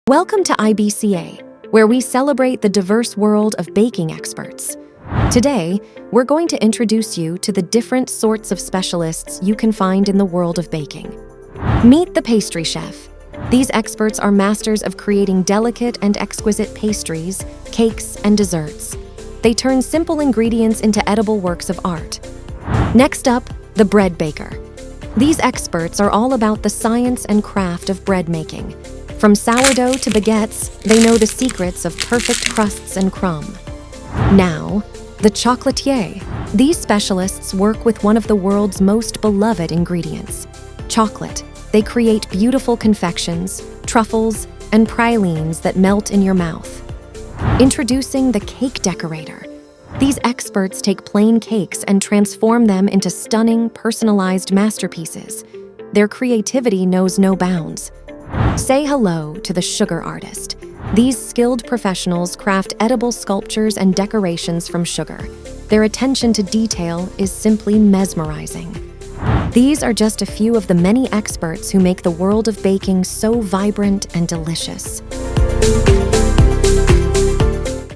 Welcome to IBCA, where we celebrate the diverse world of baking experts. Today, we're going to introduce you to the different sorts of specialists you can find in the world of baking. Meet the Pastry Chef. These experts are masters of creating delicate and exquisite pastries, cakes, and desserts. They turn simple ingredients into edible works of art. Next up, the bread baker. These experts are all about the science and craft of bread making. From sourdough to baguettes, they know the secrets of perfect crusts and crumb. Now, the chocolatier. These specialists work with one of the world's most beloved ingredients, chocolate. They create beautiful confections, truffles, and pralines that melt in your mouth. Introducing the Cake Decorator. These experts take plain cakes and transform them into stunning, personalized masterpieces. Their creativity knows no bounds. Say hello to the sugar artist. These skilled professionals craft edible sculptures and decorations from sugar. Their attention to detail is simply mesmerizing. These are just a few of the many experts who make the world of baking so vibrant and delicious.